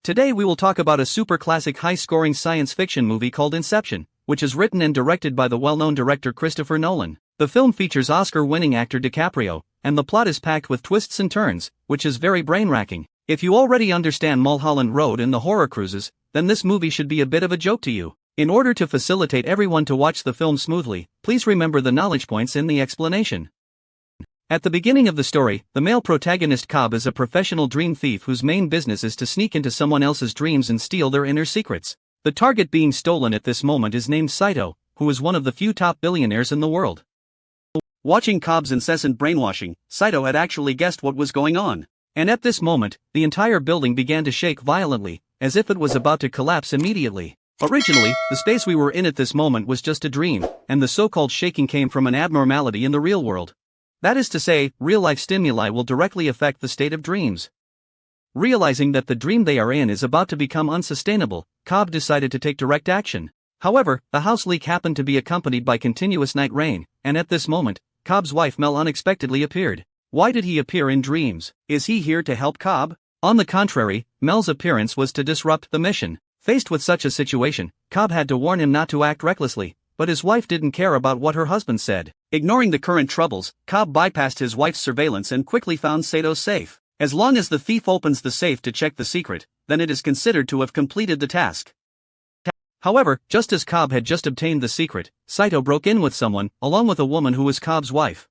Today we will talk about a super classic high-scoring science fiction movie called Inception, which is written and directed by the well-known director Christopher Nolan. The film features Oscar-winning actor DiCaprio, and the plot is packed with twists and turns, which is very brain-racking. If you already understand Mulholland Road and the horror cruises, then this movie should be a bit of a joke to you. In order to facilitate everyone to watch the film smoothly, please remember the knowledge points in the explanation. At the beginning of the story, the male protagonist Cobb is a professional dream thief whose main business is to sneak into someone else's dreams and steal their inner secrets. The target being stolen at this moment is named Saito, who is one of the few top billionaires in the world. Watching Cobb's incessant brainwashing, Saito had actually guessed what was going on. And at this moment, the entire building began to shake violently, as if it was about to collapse immediately. Originally, the space we were in at this moment was just a dream, and the so-called shaking came from an abnormality in the real world. That is to say, real-life stimuli will directly affect the state of dreams. Realizing that the dream they are in is about to become unsustainable, Cobb decided to take direct action. However, the house leak happened to be accompanied by continuous night rain, and at this moment, Cobb's wife Mel unexpectedly appeared. Why did he appear in dreams? Is he here to help Cobb? On the contrary, Mel's appearance was to disrupt the mission. Faced with such a situation, Cobb had to warn him not to act recklessly, but his wife didn't care about what her husband said. Ignoring the current troubles, Cobb bypassed his wife's surveillance and quickly found Sato's safe. As long as the thief opens the safe to check the secret, then it is considered to have completed the task. However, just as Cobb had just obtained the secret, Saito broke in with someone, along with a woman who was Cobb's wife.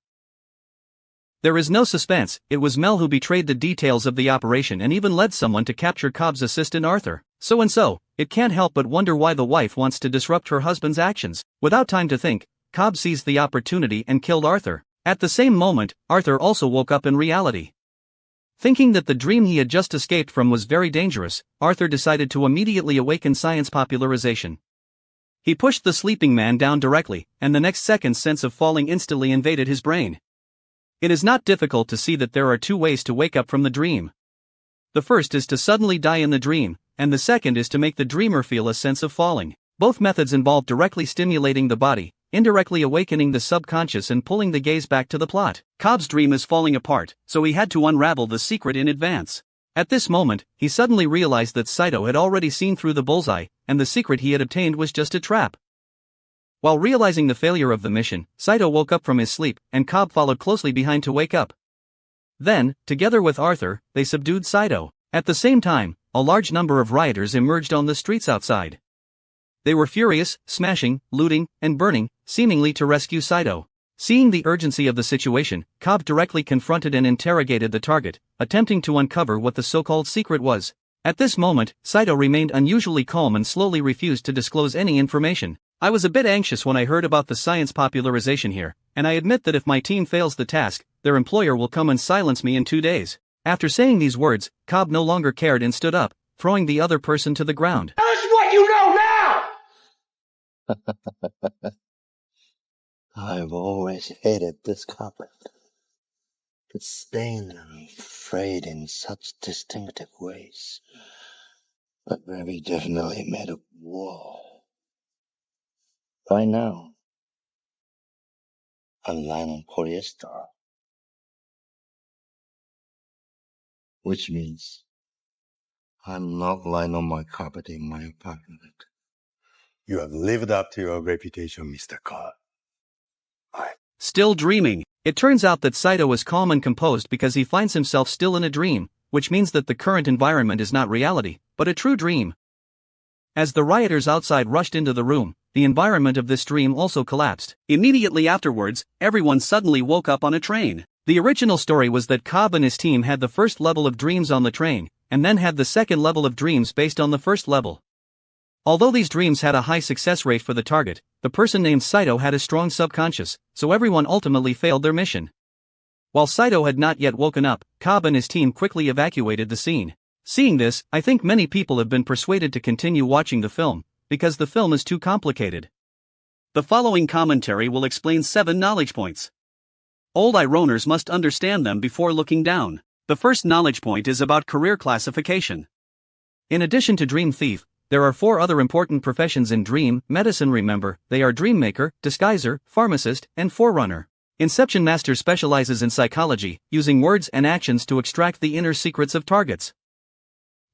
There is no suspense, it was Mel who betrayed the details of the operation and even led someone to capture Cobb's assistant Arthur. So, it can't help but wonder why the wife wants to disrupt her husband's actions. Without time to think, Cobb seized the opportunity and killed Arthur. At the same moment, Arthur also woke up in reality. Thinking that the dream he had just escaped from was very dangerous, Arthur decided to immediately awaken science popularization. He pushed the sleeping man down directly, and the next second's sense of falling instantly invaded his brain. It is not difficult to see that there are two ways to wake up from the dream. The first is to suddenly die in the dream, and the second is to make the dreamer feel a sense of falling. Both methods involve directly stimulating the body, indirectly awakening the subconscious and pulling the gaze back to the plot. Cobb's dream is falling apart, so he had to unravel the secret in advance. At this moment, he suddenly realized that Saito had already seen through the bullseye, and the secret he had obtained was just a trap. While realizing the failure of the mission, Saito woke up from his sleep, and Cobb followed closely behind to wake up. Then, together with Arthur, they subdued Saito. At the same time, a large number of rioters emerged on the streets outside. They were furious, smashing, looting, and burning, seemingly to rescue Saito. Seeing the urgency of the situation, Cobb directly confronted and interrogated the target, attempting to uncover what the so-called secret was. At this moment, Saito remained unusually calm and slowly refused to disclose any information. I was a bit anxious when I heard about the science popularization here, and I admit that if my team fails the task, their employer will come and silence me in 2 days. After saying these words, Cobb no longer cared and stood up, throwing the other person to the ground. Tell us what you know now! I've always hated this carpet. It's stained and frayed in such distinctive ways, but very definitely made of wool. Right now, I'm lying on polyester, which means I'm not lying on my carpet in my apartment. You have lived up to your reputation, Mr. Cobb. Still dreaming. It turns out that Saito is calm and composed because he finds himself still in a dream, which means that the current environment is not reality, but a true dream. As the rioters outside rushed into the room, the environment of this dream also collapsed. Immediately afterwards, everyone suddenly woke up on a train. The original story was that Cobb and his team had the first level of dreams on the train, and then had the second level of dreams based on the first level. Although these dreams had a high success rate for the target, the person named Saito had a strong subconscious, so everyone ultimately failed their mission. While Saito had not yet woken up, Cobb and his team quickly evacuated the scene. Seeing this, I think many people have been persuaded to continue watching the film, because the film is too complicated. The following commentary will explain 7 knowledge points. Old Ironers must understand them before looking down. The first knowledge point is about career classification. In addition to dream thief, there are 4 other important professions in dream medicine. Remember, they are dream maker, disguiser, pharmacist, and forerunner. Inception Master specializes in psychology, using words and actions to extract the inner secrets of targets.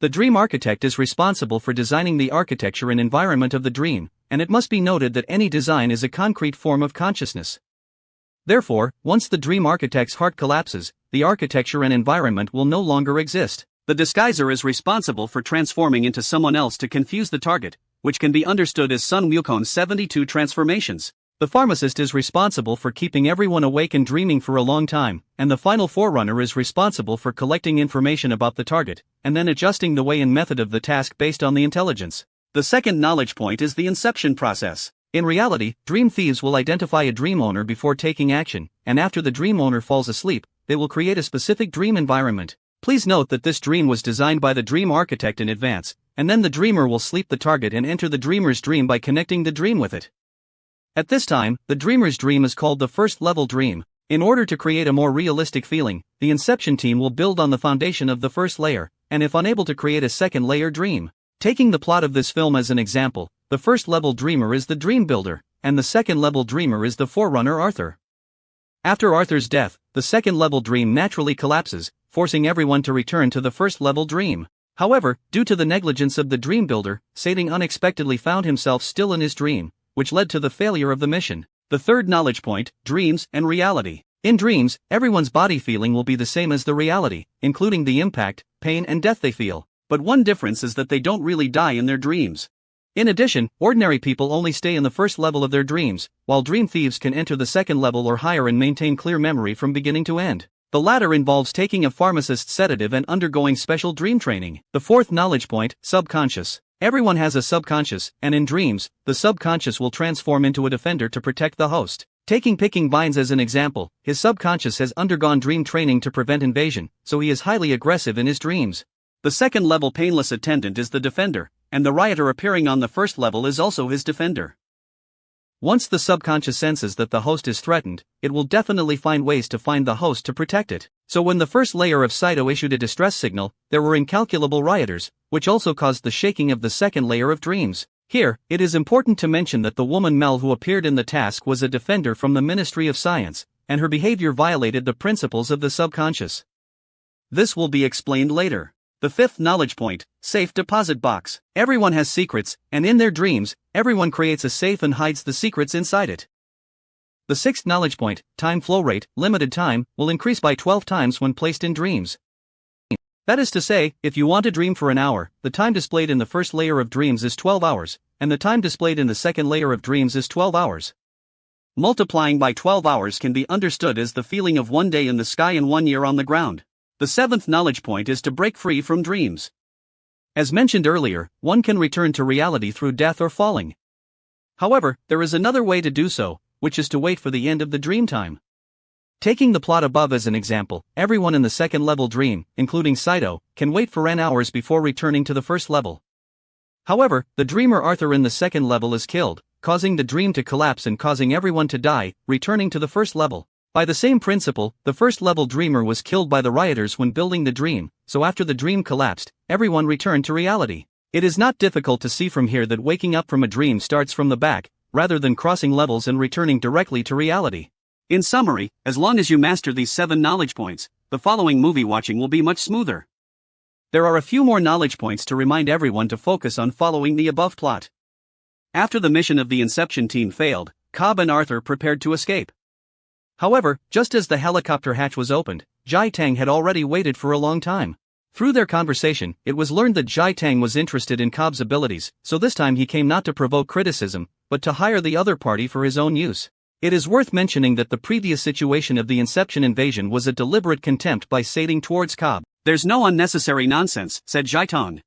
The dream architect is responsible for designing the architecture and environment of the dream, and it must be noted that any design is a concrete form of consciousness. Therefore, once the dream architect's heart collapses, the architecture and environment will no longer exist. The disguiser is responsible for transforming into someone else to confuse the target, which can be understood as Sun Wukong's 72 transformations. The pharmacist is responsible for keeping everyone awake and dreaming for a long time, and the final forerunner is responsible for collecting information about the target, and then adjusting the way and method of the task based on the intelligence. The second knowledge point is the inception process. In reality, dream thieves will identify a dream owner before taking action, and after the dream owner falls asleep, they will create a specific dream environment. Please note that this dream was designed by the dream architect in advance, and then the dreamer will sleep the target and enter the dreamer's dream by connecting the dream with it. At this time, the dreamer's dream is called the first-level dream. In order to create a more realistic feeling, the Inception team will build on the foundation of the first layer, and if unable to create a second-layer dream. Taking the plot of this film as an example, the first-level dreamer is the dream builder, and the second-level dreamer is the forerunner Arthur. After Arthur's death, the second-level dream naturally collapses, forcing everyone to return to the first-level dream. However, due to the negligence of the dream builder, Satan unexpectedly found himself still in his dream, which led to the failure of the mission. The third knowledge point, dreams and reality. In dreams, everyone's body feeling will be the same as the reality, including the impact, pain and death they feel. But one difference is that they don't really die in their dreams. In addition, ordinary people only stay in the first level of their dreams, while dream thieves can enter the second level or higher and maintain clear memory from beginning to end. The latter involves taking a pharmacist's sedative and undergoing special dream training. The fourth knowledge point, subconscious. Everyone has a subconscious, and in dreams, the subconscious will transform into a defender to protect the host. Taking Picking Binds as an example, his subconscious has undergone dream training to prevent invasion, so he is highly aggressive in his dreams. The second-level painless attendant is the defender, and the rioter appearing on the first level is also his defender. Once the subconscious senses that the host is threatened, it will definitely find ways to find the host to protect it. So when the first layer of Saito issued a distress signal, there were incalculable rioters, which also caused the shaking of the second layer of dreams. Here, it is important to mention that the woman Mel who appeared in the task was a defender from the Ministry of Science, and her behavior violated the principles of the subconscious. This will be explained later. The fifth knowledge point, safe deposit box. Everyone has secrets, and in their dreams, everyone creates a safe and hides the secrets inside it. The sixth knowledge point, time flow rate, limited time, will increase by 12 times when placed in dreams. That is to say, if you want to dream for an hour, the time displayed in the first layer of dreams is 12 hours, and the time displayed in the second layer of dreams is 12 hours. Multiplying by 12 hours can be understood as the feeling of 1 day in the sky and 1 year on the ground. The seventh knowledge point is to break free from dreams. As mentioned earlier, one can return to reality through death or falling. However, there is another way to do so, which is to wait for the end of the dream time. Taking the plot above as an example, everyone in the second level dream, including Saito, can wait for n hours before returning to the first level. However, the dreamer Arthur in the second level is killed, causing the dream to collapse and causing everyone to die, returning to the first level. By the same principle, the first-level dreamer was killed by the rioters when building the dream, so after the dream collapsed, everyone returned to reality. It is not difficult to see from here that waking up from a dream starts from the back, rather than crossing levels and returning directly to reality. In summary, as long as you master these 7 knowledge points, the following movie watching will be much smoother. There are a few more knowledge points to remind everyone to focus on following the above plot. After the mission of the Inception team failed, Cobb and Arthur prepared to escape. However, just as the helicopter hatch was opened, Jai Tang had already waited for a long time. Through their conversation, it was learned that Jai Tang was interested in Cobb's abilities, so this time he came not to provoke criticism, but to hire the other party for his own use. It is worth mentioning that the previous situation of the Inception invasion was a deliberate contempt by Satan towards Cobb. "There's no unnecessary nonsense," said Jai Tang.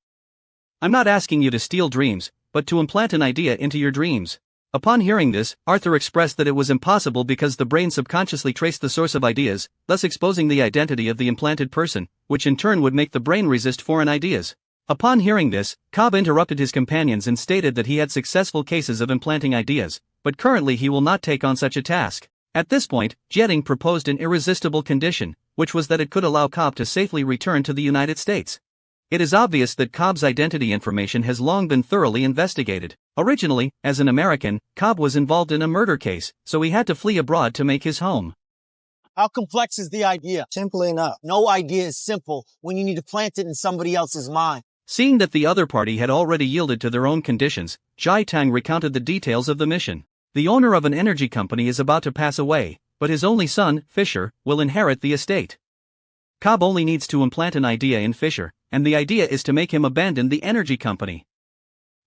"I'm not asking you to steal dreams, but to implant an idea into your dreams." Upon hearing this, Arthur expressed that it was impossible because the brain subconsciously traced the source of ideas, thus exposing the identity of the implanted person, which in turn would make the brain resist foreign ideas. Upon hearing this, Cobb interrupted his companions and stated that he had successful cases of implanting ideas, but currently he will not take on such a task. At this point, Jetting proposed an irresistible condition, which was that it could allow Cobb to safely return to the United States. It is obvious that Cobb's identity information has long been thoroughly investigated. Originally, as an American, Cobb was involved in a murder case, so he had to flee abroad to make his home. How complex is the idea? Simple enough. No idea is simple when you need to plant it in somebody else's mind. Seeing that the other party had already yielded to their own conditions, Jai Tang recounted the details of the mission. The owner of an energy company is about to pass away, but his only son, Fisher, will inherit the estate. Cobb only needs to implant an idea in Fisher, and the idea is to make him abandon the energy company.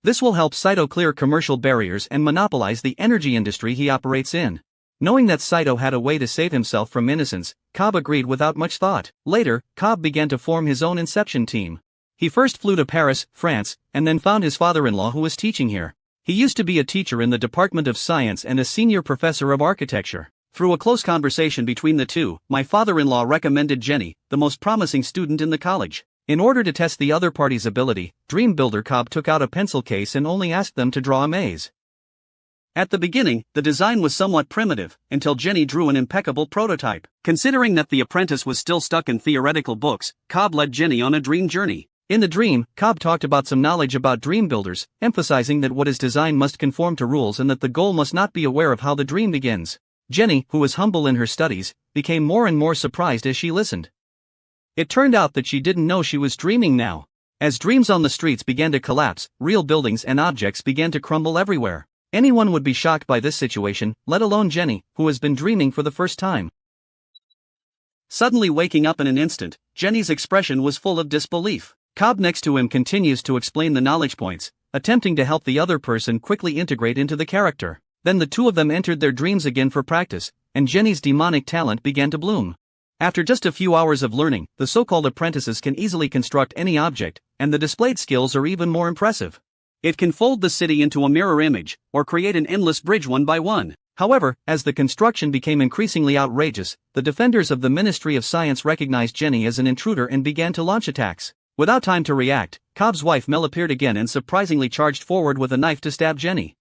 This will help Saito clear commercial barriers and monopolize the energy industry he operates in. Knowing that Saito had a way to save himself from innocence, Cobb agreed without much thought. Later, Cobb began to form his own Inception team. He first flew to Paris, France, and then found his father-in-law who was teaching here. He used to be a teacher in the Department of Science and a senior professor of architecture. Through a close conversation between the two, my father-in-law recommended Jenny, the most promising student in the college. In order to test the other party's ability, Dream Builder Cobb took out a pencil case and only asked them to draw a maze. At the beginning, the design was somewhat primitive, until Jenny drew an impeccable prototype. Considering that the apprentice was still stuck in theoretical books, Cobb led Jenny on a dream journey. In the dream, Cobb talked about some knowledge about dream builders, emphasizing that what is designed must conform to rules and that the goal must not be aware of how the dream begins. Jenny, who was humble in her studies, became more and more surprised as she listened. It turned out that she didn't know she was dreaming now. As dreams on the streets began to collapse, real buildings and objects began to crumble everywhere. Anyone would be shocked by this situation, let alone Jenny, who has been dreaming for the first time. Suddenly waking up in an instant, Jenny's expression was full of disbelief. Cobb next to him continues to explain the knowledge points, attempting to help the other person quickly integrate into the character. Then the two of them entered their dreams again for practice, and Jenny's demonic talent began to bloom. After just a few hours of learning, the so-called apprentices can easily construct any object, and the displayed skills are even more impressive. It can fold the city into a mirror image, or create an endless bridge one by one. However, as the construction became increasingly outrageous, the defenders of the Ministry of Science recognized Jenny as an intruder and began to launch attacks. Without time to react, Cobb's wife Mel appeared again and surprisingly charged forward with a knife to stab Jenny.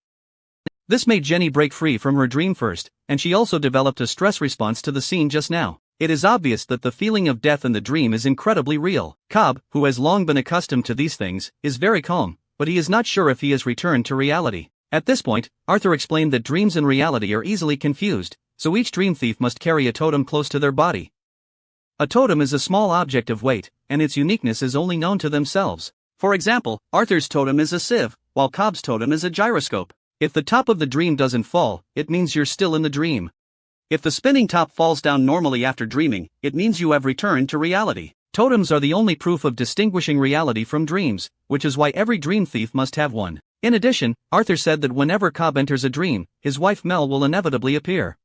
This made Jenny break free from her dream first, and she also developed a stress response to the scene just now. It is obvious that the feeling of death in the dream is incredibly real. Cobb, who has long been accustomed to these things, is very calm, but he is not sure if he has returned to reality. At this point, Arthur explained that dreams and reality are easily confused, so each dream thief must carry a totem close to their body. A totem is a small object of weight, and its uniqueness is only known to themselves. For example, Arthur's totem is a sieve, while Cobb's totem is a gyroscope. If the top of the dream doesn't fall, it means you're still in the dream. If the spinning top falls down normally after dreaming, it means you have returned to reality. Totems are the only proof of distinguishing reality from dreams, which is why every dream thief must have one. In addition, Arthur said that whenever Cobb enters a dream, his wife Mel will inevitably appear.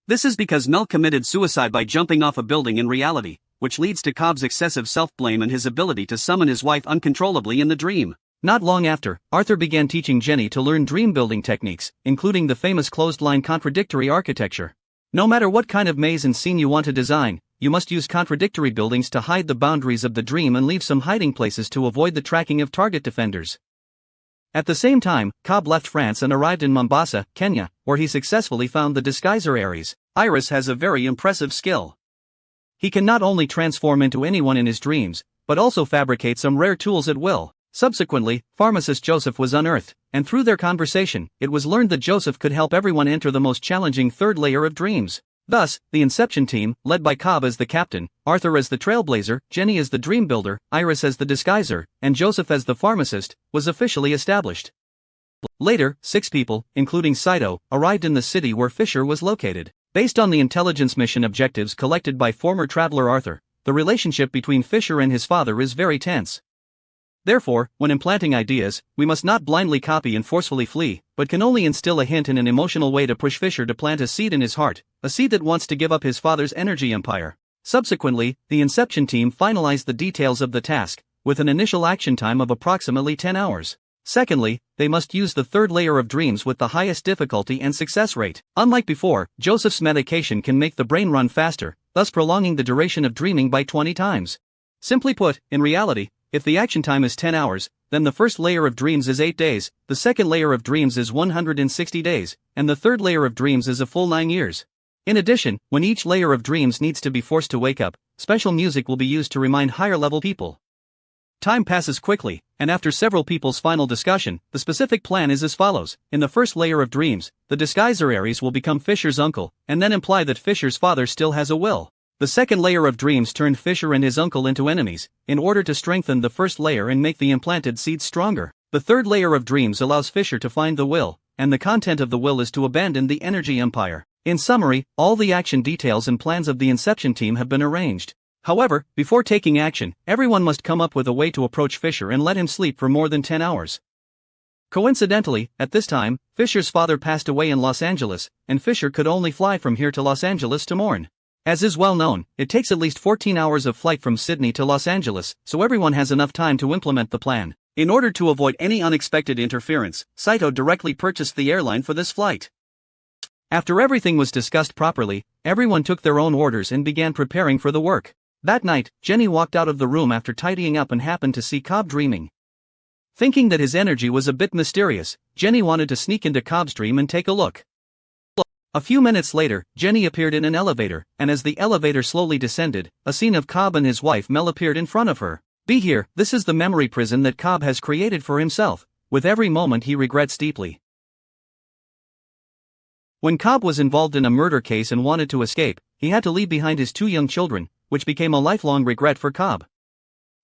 This is because Mel committed suicide by jumping off a building in reality, which leads to Cobb's excessive self-blame and his ability to summon his wife uncontrollably in the dream. Not long after, Arthur began teaching Jenny to learn dream-building techniques, including the famous closed-line contradictory architecture. No matter what kind of maze and scene you want to design, you must use contradictory buildings to hide the boundaries of the dream and leave some hiding places to avoid the tracking of target defenders. At the same time, Cobb left France and arrived in Mombasa, Kenya, where he successfully found the disguiser Ares. Iris has a very impressive skill. He can not only transform into anyone in his dreams, but also fabricate some rare tools at will. Subsequently, pharmacist Joseph was unearthed, and through their conversation, it was learned that Joseph could help everyone enter the most challenging third layer of dreams. Thus, the Inception team, led by Cobb as the captain, Arthur as the trailblazer, Jenny as the dream builder, Iris as the disguiser, and Joseph as the pharmacist, was officially established. Later, 6 people, including Saito, arrived in the city where Fisher was located. Based on the intelligence mission objectives collected by former traveler Arthur, the relationship between Fisher and his father is very tense. Therefore, when implanting ideas, we must not blindly copy and forcefully flee, but can only instill a hint in an emotional way to push Fisher to plant a seed in his heart, a seed that wants to give up his father's energy empire. Subsequently, the Inception team finalized the details of the task, with an initial action time of approximately 10 hours. Secondly, they must use the third layer of dreams with the highest difficulty and success rate. Unlike before, Joseph's medication can make the brain run faster, thus prolonging the duration of dreaming by 20 times. Simply put, in reality, if the action time is 10 hours, then the first layer of dreams is 8 days, the second layer of dreams is 160 days, and the third layer of dreams is a full 9 years. In addition, when each layer of dreams needs to be forced to wake up, special music will be used to remind higher-level people. Time passes quickly, and after several people's final discussion, the specific plan is as follows. In the first layer of dreams, the disguiser Ares will become Fisher's uncle, and then imply that Fisher's father still has a will. The second layer of dreams turned Fisher and his uncle into enemies, in order to strengthen the first layer and make the implanted seeds stronger. The third layer of dreams allows Fisher to find the will, and the content of the will is to abandon the energy empire. In summary, all the action details and plans of the Inception team have been arranged. However, before taking action, everyone must come up with a way to approach Fisher and let him sleep for more than 10 hours. Coincidentally, at this time, Fisher's father passed away in Los Angeles, and Fisher could only fly from here to Los Angeles to mourn. As is well known, it takes at least 14 hours of flight from Sydney to Los Angeles, so everyone has enough time to implement the plan. In order to avoid any unexpected interference, Saito directly purchased the airline for this flight. After everything was discussed properly, everyone took their own orders and began preparing for the work. That night, Jenny walked out of the room after tidying up and happened to see Cobb dreaming. Thinking that his energy was a bit mysterious, Jenny wanted to sneak into Cobb's dream and take a look. A few minutes later, Jenny appeared in an elevator, and as the elevator slowly descended, a scene of Cobb and his wife Mel appeared in front of her. Be here, this is the memory prison that Cobb has created for himself. With every moment he regrets deeply. When Cobb was involved in a murder case and wanted to escape, he had to leave behind his 2 young children, which became a lifelong regret for Cobb.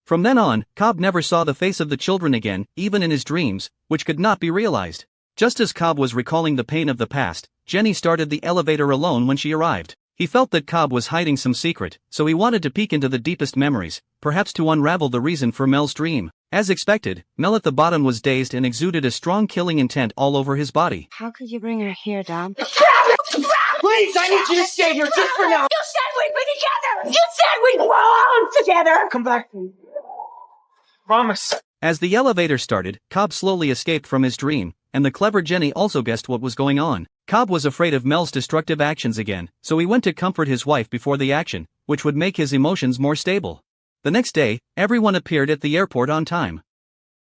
From then on, Cobb never saw the face of the children again, even in his dreams, which could not be realized. Just as Cobb was recalling the pain of the past, Jenny started the elevator alone when she arrived. He felt that Cobb was hiding some secret, so he wanted to peek into the deepest memories, perhaps to unravel the reason for Mel's dream. As expected, Mel at the bottom was dazed and exuded a strong killing intent all over his body. How could you bring her here, Dom? Please, I need you to stay here just for now. You said we'd be together! You said we'd grow on together! Come back. Promise. As the elevator started, Cobb slowly escaped from his dream, and the clever Jenny also guessed what was going on. Cobb was afraid of Mel's destructive actions again, so he went to comfort his wife before the action, which would make his emotions more stable. The next day, everyone appeared at the airport on time.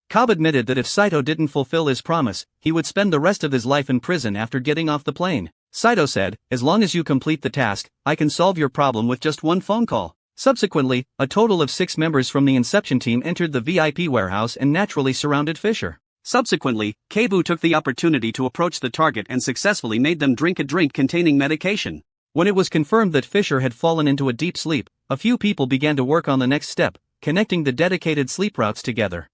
Cobb admitted that if Saito didn't fulfill his promise, he would spend the rest of his life in prison after getting off the plane. Saito said, "As long as you complete the task, I can solve your problem with just one phone call." Subsequently, a total of 6 members from the Inception team entered the VIP warehouse and naturally surrounded Fisher. Subsequently, Keibu took the opportunity to approach the target and successfully made them drink a drink containing medication. When it was confirmed that Fisher had fallen into a deep sleep, a few people began to work on the next step, connecting the dedicated sleep routes together.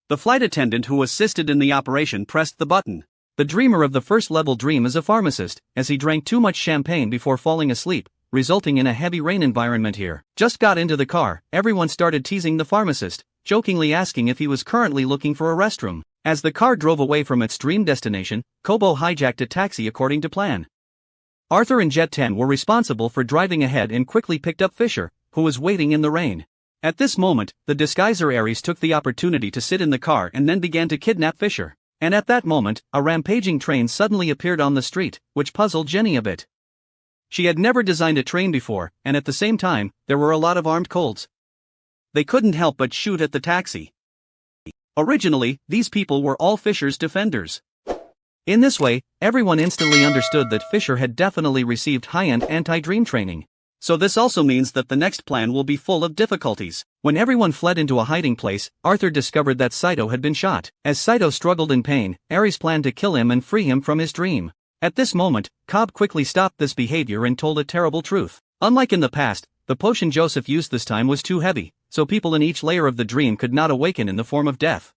The flight attendant who assisted in the operation pressed the button. The dreamer of the first level dream is a pharmacist, as he drank too much champagne before falling asleep, resulting in a heavy rain environment here. Just got into the car, everyone started teasing the pharmacist, jokingly asking if he was currently looking for a restroom. As the car drove away from its dream destination, Kobo hijacked a taxi according to plan. Arthur and Jet 10 were responsible for driving ahead and quickly picked up Fisher, who was waiting in the rain. At this moment, the disguiser Ares took the opportunity to sit in the car and then began to kidnap Fisher. And at that moment, a rampaging train suddenly appeared on the street, which puzzled Jenny a bit. She had never designed a train before, and at the same time, there were a lot of armed colts. They couldn't help but shoot at the taxi. Originally, these people were all Fisher's defenders. In this way, everyone instantly understood that Fisher had definitely received high-end anti-dream training. So this also means that the next plan will be full of difficulties. When everyone fled into a hiding place, Arthur discovered that Saito had been shot. As Saito struggled in pain, Ares planned to kill him and free him from his dream. At this moment, Cobb quickly stopped this behavior and told a terrible truth. Unlike in the past, the potion Joseph used this time was too heavy, so people in each layer of the dream could not awaken in the form of death.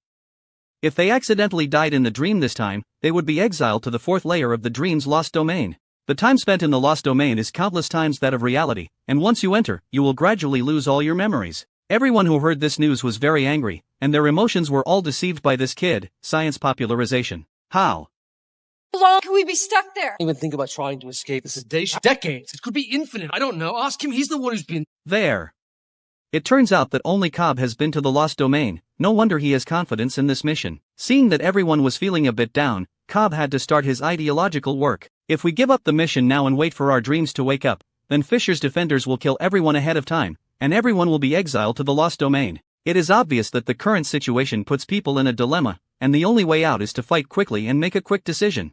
If they accidentally died in the dream this time, they would be exiled to the 4th layer of the dream's lost domain. The time spent in the lost domain is countless times that of reality, and once you enter, you will gradually lose all your memories. Everyone who heard this news was very angry, and their emotions were all deceived by this kid, science popularization. How long can we be stuck there? Even think about trying to escape. This is decades. It could be infinite. I don't know. Ask him. He's the one who's been there. It turns out that only Cobb has been to the lost domain. No wonder he has confidence in this mission. Seeing that everyone was feeling a bit down, Cobb had to start his ideological work. If we give up the mission now and wait for our dreams to wake up, then Fisher's defenders will kill everyone ahead of time, and everyone will be exiled to the lost domain. It is obvious that the current situation puts people in a dilemma, and the only way out is to fight quickly and make a quick decision.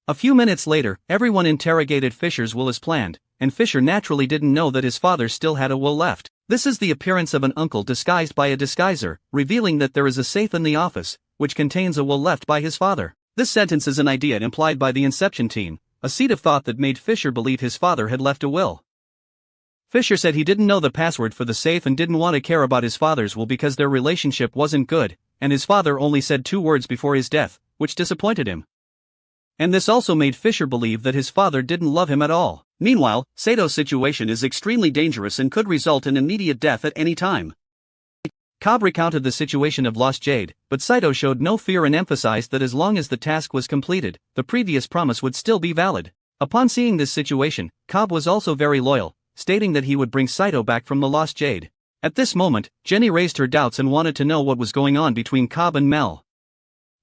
A few minutes later, everyone interrogated Fisher's will as planned, and Fisher naturally didn't know that his father still had a will left. This is the appearance of an uncle disguised by a disguiser, revealing that there is a safe in the office, which contains a will left by his father. This sentence is an idea implied by the Inception team, a seed of thought that made Fisher believe his father had left a will. Fisher said he didn't know the password for the safe and didn't want to care about his father's will because their relationship wasn't good, and his father only said 2 words before his death, which disappointed him. And this also made Fisher believe that his father didn't love him at all. Meanwhile, Sato's situation is extremely dangerous and could result in immediate death at any time. Cobb recounted the situation of Lost Jade, but Saito showed no fear and emphasized that as long as the task was completed, the previous promise would still be valid. Upon seeing this situation, Cobb was also very loyal, stating that he would bring Saito back from the Lost Jade. At this moment, Jenny raised her doubts and wanted to know what was going on between Cobb and Mel.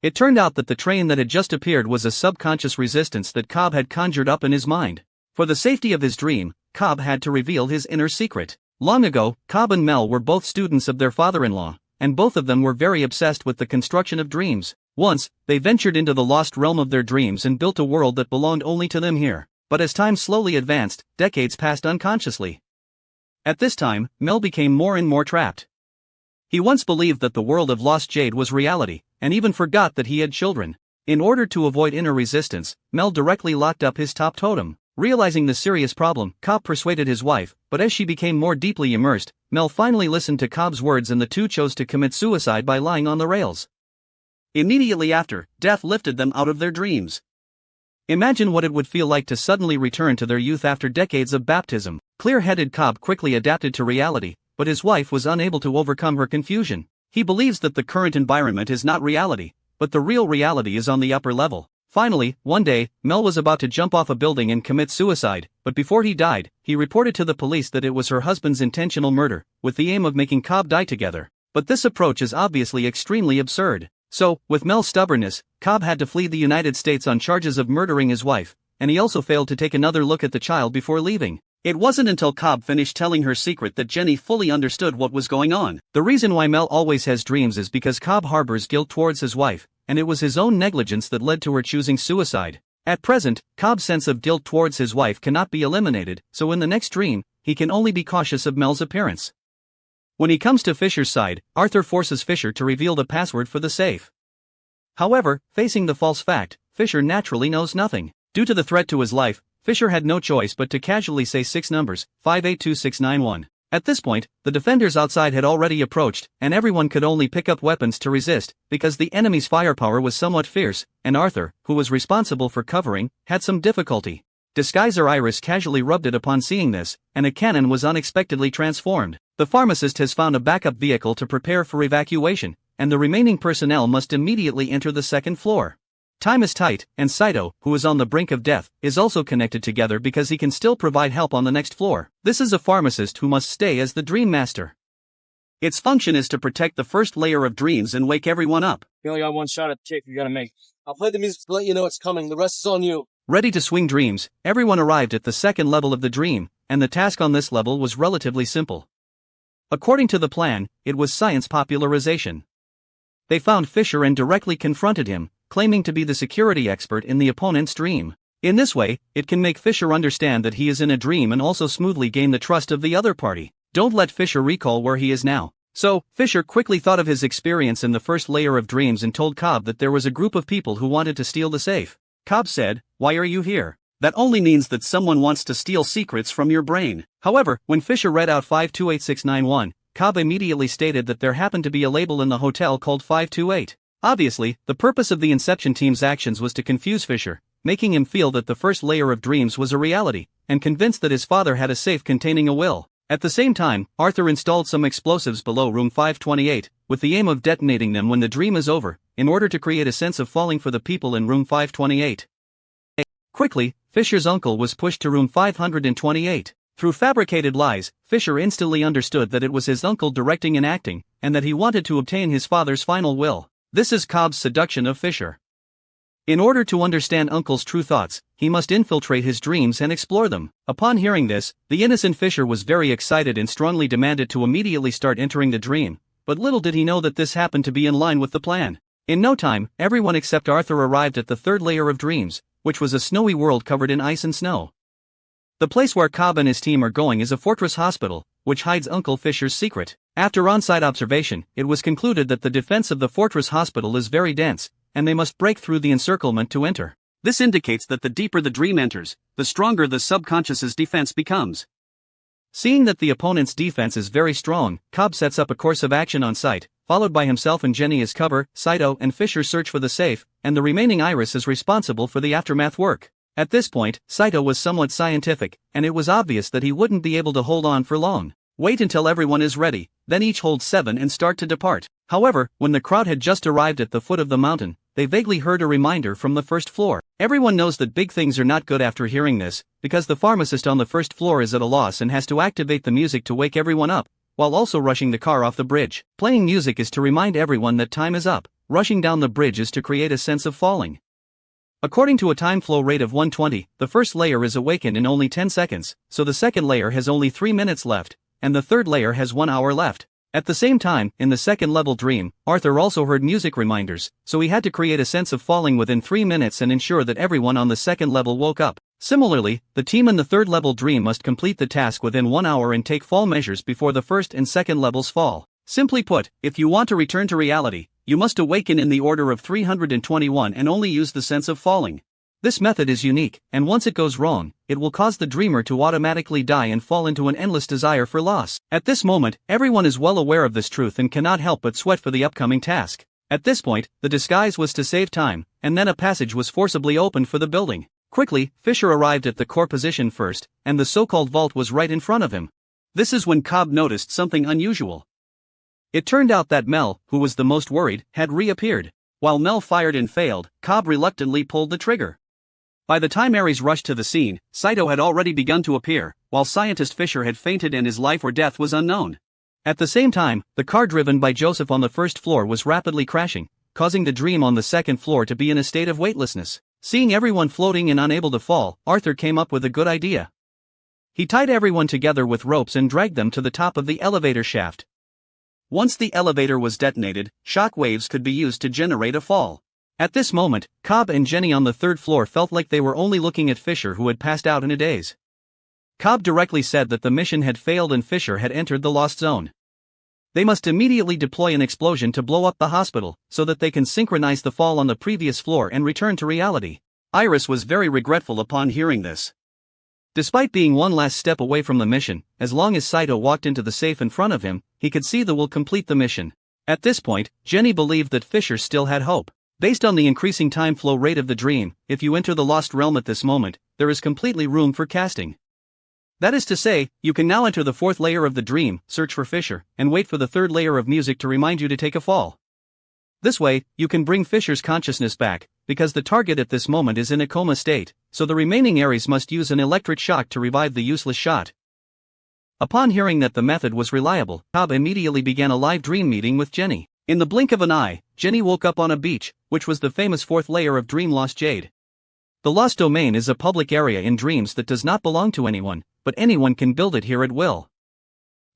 It turned out that the train that had just appeared was a subconscious resistance that Cobb had conjured up in his mind. For the safety of his dream, Cobb had to reveal his inner secret. Long ago, Cobb and Mel were both students of their father-in-law, and both of them were very obsessed with the construction of dreams. Once, they ventured into the lost realm of their dreams and built a world that belonged only to them here. But as time slowly advanced, decades passed unconsciously. At this time, Mel became more and more trapped. He once believed that the world of Lost Jade was reality, and even forgot that he had children. In order to avoid inner resistance, Mel directly locked up his top totem. Realizing the serious problem, Cobb persuaded his wife, but as she became more deeply immersed, Mel finally listened to Cobb's words and the two chose to commit suicide by lying on the rails. Immediately after, death lifted them out of their dreams. Imagine what it would feel like to suddenly return to their youth after decades of baptism. Clear-headed Cobb quickly adapted to reality, but his wife was unable to overcome her confusion. He believes that the current environment is not reality, but the real reality is on the upper level. Finally, one day, Mel was about to jump off a building and commit suicide, but before he died, he reported to the police that it was her husband's intentional murder, with the aim of making Cobb die together. But this approach is obviously extremely absurd. So, with Mel's stubbornness, Cobb had to flee the United States on charges of murdering his wife, and he also failed to take another look at the child before leaving. It wasn't until Cobb finished telling her secret that Jenny fully understood what was going on. The reason why Mel always has dreams is because Cobb harbors guilt towards his wife, and it was his own negligence that led to her choosing suicide. At present, Cobb's sense of guilt towards his wife cannot be eliminated, so in the next dream, he can only be cautious of Mel's appearance. When he comes to Fisher's side, Arthur forces Fisher to reveal the password for the safe. However, facing the false fact, Fisher naturally knows nothing. Due to the threat to his life, Fisher had no choice but to casually say 6 numbers, 582691. At this point, the defenders outside had already approached, and everyone could only pick up weapons to resist, because the enemy's firepower was somewhat fierce, and Arthur, who was responsible for covering, had some difficulty. Disguiser Iris casually rubbed it upon seeing this, and a cannon was unexpectedly transformed. The pharmacist has found a backup vehicle to prepare for evacuation, and the remaining personnel must immediately enter the second floor. Time is tight, and Saito, who is on the brink of death, is also connected together because he can still provide help on the next floor. This is a pharmacist who must stay as the Dream Master. Its function is to protect the first layer of dreams and wake everyone up. You only got one shot at the kick you gotta make. I'll play the music to let you know it's coming. The rest is on you. Ready to swing dreams, everyone arrived at the second level of the dream, and the task on this level was relatively simple. According to the plan, it was science popularization. They found Fisher and directly confronted him, claiming to be the security expert in the opponent's dream. In this way, it can make Fisher understand that he is in a dream and also smoothly gain the trust of the other party. Don't let Fisher recall where he is now. So, Fisher quickly thought of his experience in the first layer of dreams and told Cobb that there was a group of people who wanted to steal the safe. Cobb said, "Why are you here?" That only means that someone wants to steal secrets from your brain. However, when Fisher read out 528691, Cobb immediately stated that there happened to be a label in the hotel called 528. Obviously, the purpose of the Inception team's actions was to confuse Fisher, making him feel that the first layer of dreams was a reality, and convinced that his father had a safe containing a will. At the same time, Arthur installed some explosives below room 528, with the aim of detonating them when the dream is over, in order to create a sense of falling for the people in room 528. Quickly, Fisher's uncle was pushed to room 528. Through fabricated lies, Fisher instantly understood that it was his uncle directing and acting, and that he wanted to obtain his father's final will. This is Cobb's seduction of Fisher. In order to understand Uncle's true thoughts, he must infiltrate his dreams and explore them. Upon hearing this, the innocent Fisher was very excited and strongly demanded to immediately start entering the dream, but little did he know that this happened to be in line with the plan. In no time, everyone except Arthur arrived at the third layer of dreams, which was a snowy world covered in ice and snow. The place where Cobb and his team are going is a fortress hospital, which hides Uncle Fisher's secret. After on-site observation, it was concluded that the defense of the fortress hospital is very dense, and they must break through the encirclement to enter. This indicates that the deeper the dream enters, the stronger the subconscious's defense becomes. Seeing that the opponent's defense is very strong, Cobb sets up a course of action on site, followed by himself and Jenny as cover. Saito and Fisher search for the safe, and the remaining Iris is responsible for the aftermath work. At this point, Saito was somewhat scientific, and it was obvious that he wouldn't be able to hold on for long. Wait until everyone is ready, then each hold 7 and start to depart. However, when the crowd had just arrived at the foot of the mountain, they vaguely heard a reminder from the first floor. Everyone knows that big things are not good after hearing this, because the pharmacist on the first floor is at a loss and has to activate the music to wake everyone up, while also rushing the car off the bridge. Playing music is to remind everyone that time is up, rushing down the bridge is to create a sense of falling. According to a time flow rate of 120, the first layer is awakened in only 10 seconds, so the second layer has only 3 minutes left, and the third layer has 1 hour left. At the same time, in the second level dream, Arthur also heard music reminders, so he had to create a sense of falling within 3 minutes and ensure that everyone on the second level woke up. Similarly, the team in the third level dream must complete the task within 1 hour and take fall measures before the first and second levels fall. Simply put, if you want to return to reality, you must awaken in the order of 321 and only use the sense of falling. This method is unique, and once it goes wrong, it will cause the dreamer to automatically die and fall into an endless desire for loss. At this moment, everyone is well aware of this truth and cannot help but sweat for the upcoming task. At this point, the disguise was to save time, and then a passage was forcibly opened for the building. Quickly, Fisher arrived at the core position first, and the so-called vault was right in front of him. This is when Cobb noticed something unusual. It turned out that Mel, who was the most worried, had reappeared. While Mel fired and failed, Cobb reluctantly pulled the trigger. By the time Ares rushed to the scene, Saito had already begun to appear, while scientist Fisher had fainted and his life or death was unknown. At the same time, the car driven by Joseph on the first floor was rapidly crashing, causing the dream on the second floor to be in a state of weightlessness. Seeing everyone floating and unable to fall, Arthur came up with a good idea. He tied everyone together with ropes and dragged them to the top of the elevator shaft. Once the elevator was detonated, shock waves could be used to generate a fall. At this moment, Cobb and Jenny on the third floor felt like they were only looking at Fisher, who had passed out in a daze. Cobb directly said that the mission had failed and Fisher had entered the lost zone. They must immediately deploy an explosion to blow up the hospital, so that they can synchronize the fall on the previous floor and return to reality. Iris was very regretful upon hearing this. Despite being one last step away from the mission, as long as Saito walked into the safe in front of him, he could see that will complete the mission. At this point, Jenny believed that Fisher still had hope. Based on the increasing time flow rate of the dream, if you enter the lost realm at this moment, there is completely room for casting. That is to say, you can now enter the fourth layer of the dream, search for Fisher, and wait for the third layer of music to remind you to take a fall. This way, you can bring Fisher's consciousness back, because the target at this moment is in a coma state, so the remaining Ares must use an electric shock to revive the useless shot. Upon hearing that the method was reliable, Cobb immediately began a live dream meeting with Jenny. In the blink of an eye, Jenny woke up on a beach, which was the famous fourth layer of Dream Lost Jade. The Lost Domain is a public area in dreams that does not belong to anyone, but anyone can build it here at will.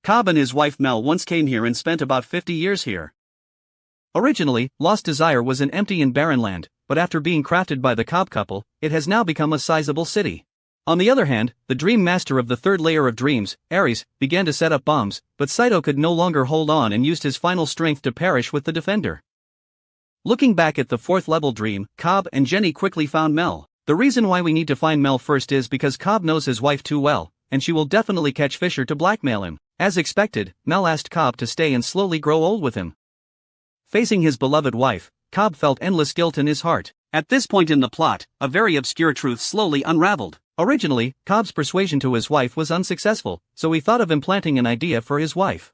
Cobb and his wife Mel once came here and spent about 50 years here. Originally, Lost Desire was an empty and barren land, but after being crafted by the Cobb couple, it has now become a sizable city. On the other hand, the dream master of the third layer of dreams, Ares, began to set up bombs, but Saito could no longer hold on and used his final strength to perish with the defender. Looking back at the fourth level dream, Cobb and Jenny quickly found Mel. The reason why we need to find Mel first is because Cobb knows his wife too well, and she will definitely catch Fisher to blackmail him. As expected, Mel asked Cobb to stay and slowly grow old with him. Facing his beloved wife, Cobb felt endless guilt in his heart. At this point in the plot, a very obscure truth slowly unraveled. Originally, Cobb's persuasion to his wife was unsuccessful, so he thought of implanting an idea for his wife.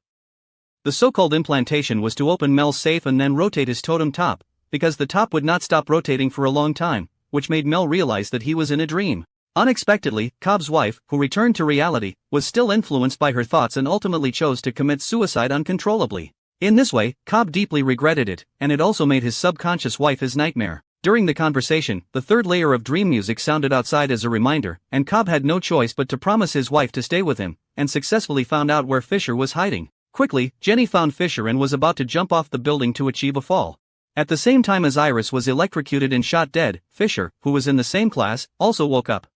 The so-called implantation was to open Mel's safe and then rotate his totem top, because the top would not stop rotating for a long time, which made Mel realize that he was in a dream. Unexpectedly, Cobb's wife, who returned to reality, was still influenced by her thoughts and ultimately chose to commit suicide uncontrollably. In this way, Cobb deeply regretted it, and it also made his subconscious wife his nightmare. During the conversation, the third layer of dream music sounded outside as a reminder, and Cobb had no choice but to promise his wife to stay with him, and successfully found out where Fisher was hiding. Quickly, Jenny found Fisher and was about to jump off the building to achieve a fall. At the same time as Iris was electrocuted and shot dead, Fisher, who was in the same class, also woke up.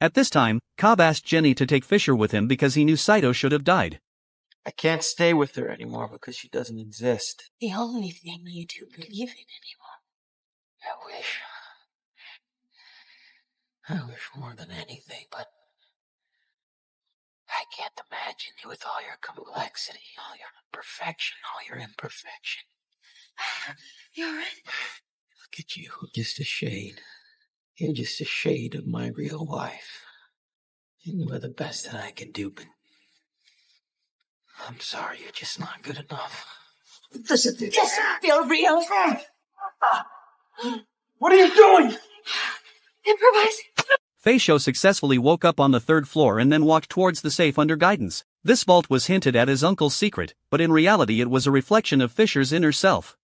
At this time, Cobb asked Jenny to take Fisher with him because he knew Saito should have died. I can't stay with her anymore because she doesn't exist. The only thing you do believe in anymore. I wish more than anything, but I can't imagine you with all your complexity, all your perfection, all your imperfection. You're right. Look at you, just a shade. You're just a shade of my real wife. And you are the best that I can do, but I'm sorry, you're just not good enough. This doesn't feel real. What are you doing? Improvising. Fei Shou successfully woke up on the third floor and then walked towards the safe under guidance. This vault was hinted at as Uncle's secret, but in reality it was a reflection of Fisher's inner self.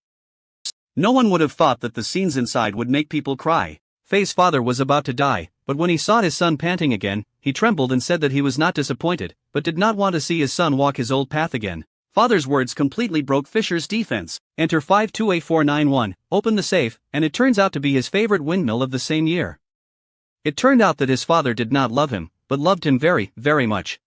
No one would have thought that the scenes inside would make people cry. Fei's father was about to die, but when he saw his son panting again, he trembled and said that he was not disappointed, but did not want to see his son walk his old path again. Father's words completely broke Fisher's defense. Enter 528491, open the safe, and it turns out to be his favorite windmill of the same year. It turned out that his father did not love him, but loved him very, very much.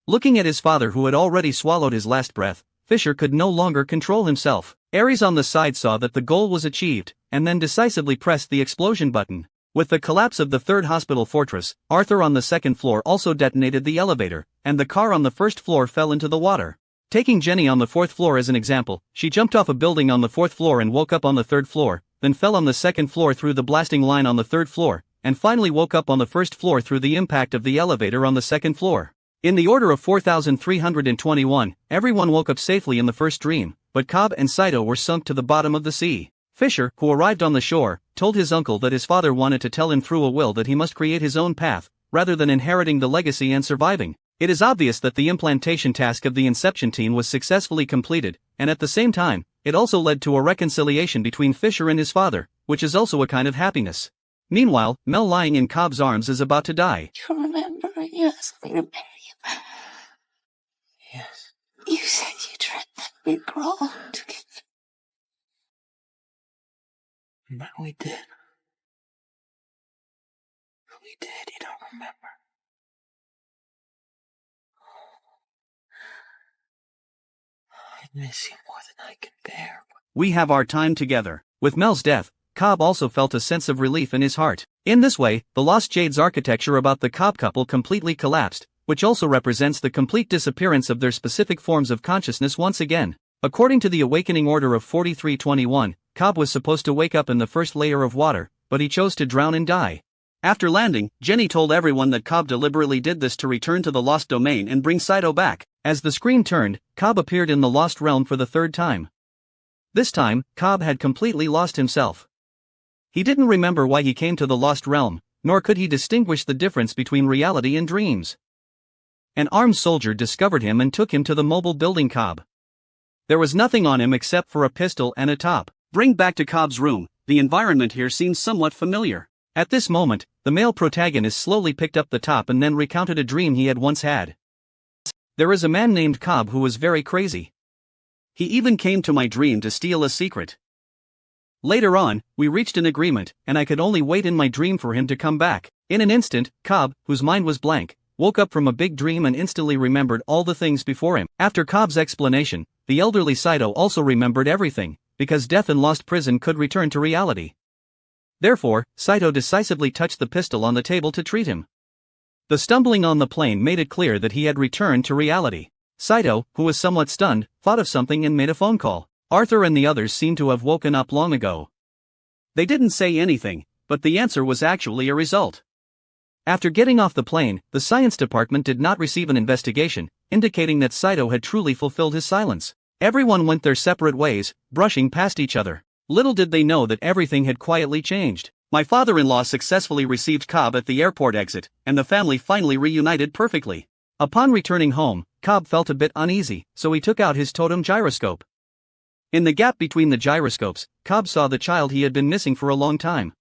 Looking at his father who had already swallowed his last breath, Fisher could no longer control himself. Ares on the side saw that the goal was achieved, and then decisively pressed the explosion button. With the collapse of the third hospital fortress, Arthur on the second floor also detonated the elevator, and the car on the first floor fell into the water. Taking Jenny on the fourth floor as an example, she jumped off a building on the fourth floor and woke up on the third floor, then fell on the second floor through the blasting line on the third floor, and finally woke up on the first floor through the impact of the elevator on the second floor. In the order of 4321, everyone woke up safely in the first dream, but Cobb and Saito were sunk to the bottom of the sea. Fisher, who arrived on the shore, told his uncle that his father wanted to tell him through a will that he must create his own path, rather than inheriting the legacy and surviving. It is obvious that the implantation task of the Inception team was successfully completed, and at the same time, it also led to a reconciliation between Fisher and his father, which is also a kind of happiness. Meanwhile, Mel lying in Cobb's arms is about to die. You remember you asked me to marry you. Yes. You said you dreamt that we'd grow old together. But we did. We did, you don't remember. I miss you more than I can bear. We have our time together. With Mel's death, Cobb also felt a sense of relief in his heart. In this way, the Lost Jades architecture about the Cobb couple completely collapsed, which also represents the complete disappearance of their specific forms of consciousness once again. According to the awakening order of 4321, Cobb was supposed to wake up in the first layer of water, but he chose to drown and die. After landing, Jenny told everyone that Cobb deliberately did this to return to the Lost Domain and bring Saito back. As the screen turned, Cobb appeared in the Lost Realm for the third time. This time, Cobb had completely lost himself. He didn't remember why he came to the Lost Realm, nor could he distinguish the difference between reality and dreams. An armed soldier discovered him and took him to the mobile building Cobb. There was nothing on him except for a pistol and a top. Bring back to Cobb's room. The environment here seems somewhat familiar. At this moment, the male protagonist slowly picked up the top and then recounted a dream he had once had. There is a man named Cobb who was very crazy. He even came to my dream to steal a secret. Later on, we reached an agreement, and I could only wait in my dream for him to come back. In an instant, Cobb, whose mind was blank, woke up from a big dream and instantly remembered all the things before him. After Cobb's explanation, the elderly Saito also remembered everything, because death in Lost Prison could return to reality. Therefore, Saito decisively touched the pistol on the table to treat him. The stumbling on the plane made it clear that he had returned to reality. Saito, who was somewhat stunned, thought of something and made a phone call. Arthur and the others seemed to have woken up long ago. They didn't say anything, but the answer was actually a result. After getting off the plane, the science department did not receive an investigation, indicating that Saito had truly fulfilled his silence. Everyone went their separate ways, brushing past each other. Little did they know that everything had quietly changed. My father-in-law successfully received Cobb at the airport exit, and the family finally reunited perfectly. Upon returning home, Cobb felt a bit uneasy, so he took out his totem gyroscope. In the gap between the gyroscopes, Cobb saw the child he had been missing for a long time.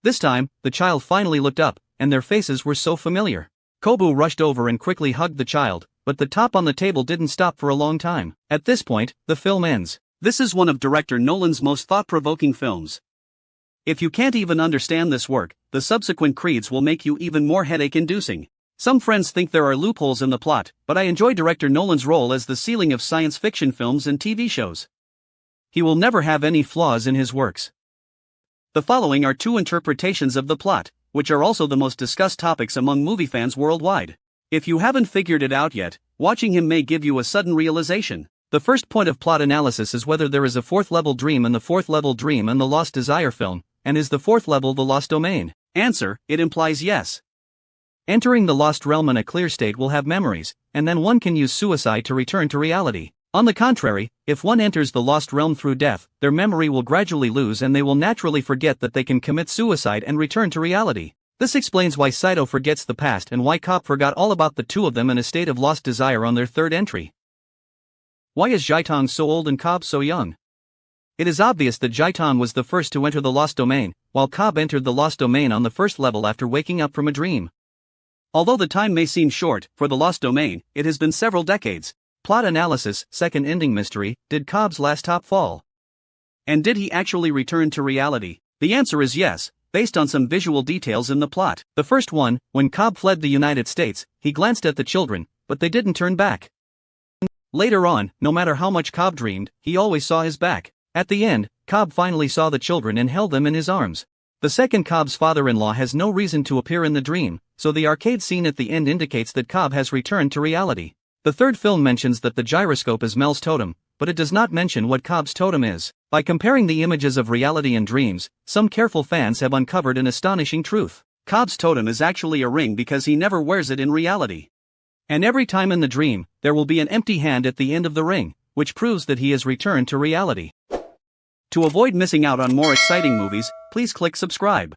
This time, the child finally looked up, and their faces were so familiar. Kobu rushed over and quickly hugged the child, but the top on the table didn't stop for a long time. At this point, the film ends. This is one of director Nolan's most thought-provoking films. If you can't even understand this work, the subsequent creeds will make you even more headache-inducing. Some friends think there are loopholes in the plot, but I enjoy director Nolan's role as the ceiling of science fiction films and TV shows. He will never have any flaws in his works. The following are two interpretations of the plot, which are also the most discussed topics among movie fans worldwide. If you haven't figured it out yet, watching him may give you a sudden realization. The first point of plot analysis is whether there is a fourth level dream in the fourth level dream and the Lost Desire film, and is the fourth level the Lost Domain? Answer, it implies yes. Entering the Lost Realm in a clear state will have memories, and then one can use suicide to return to reality. On the contrary, if one enters the Lost Realm through death, their memory will gradually lose and they will naturally forget that they can commit suicide and return to reality. This explains why Saito forgets the past and why Cobb forgot all about the two of them in a state of lost desire on their third entry. Why is Jaitong so old and Cobb so young? It is obvious that Jaitong was the first to enter the Lost Domain, while Cobb entered the Lost Domain on the first level after waking up from a dream. Although the time may seem short, for the Lost Domain, it has been several decades. Plot analysis, second ending mystery, did Cobb's last top fall? And did he actually return to reality? The answer is yes, based on some visual details in the plot. The first one, when Cobb fled the United States, he glanced at the children, but they didn't turn back. Later on, no matter how much Cobb dreamed, he always saw his back. At the end, Cobb finally saw the children and held them in his arms. The second, Cobb's father-in-law has no reason to appear in the dream, so the arcade scene at the end indicates that Cobb has returned to reality. The third film mentions that the gyroscope is Mel's totem, but it does not mention what Cobb's totem is. By comparing the images of reality and dreams, some careful fans have uncovered an astonishing truth. Cobb's totem is actually a ring because he never wears it in reality. And every time in the dream, there will be an empty hand at the end of the ring, which proves that he has returned to reality. To avoid missing out on more exciting movies, please click subscribe.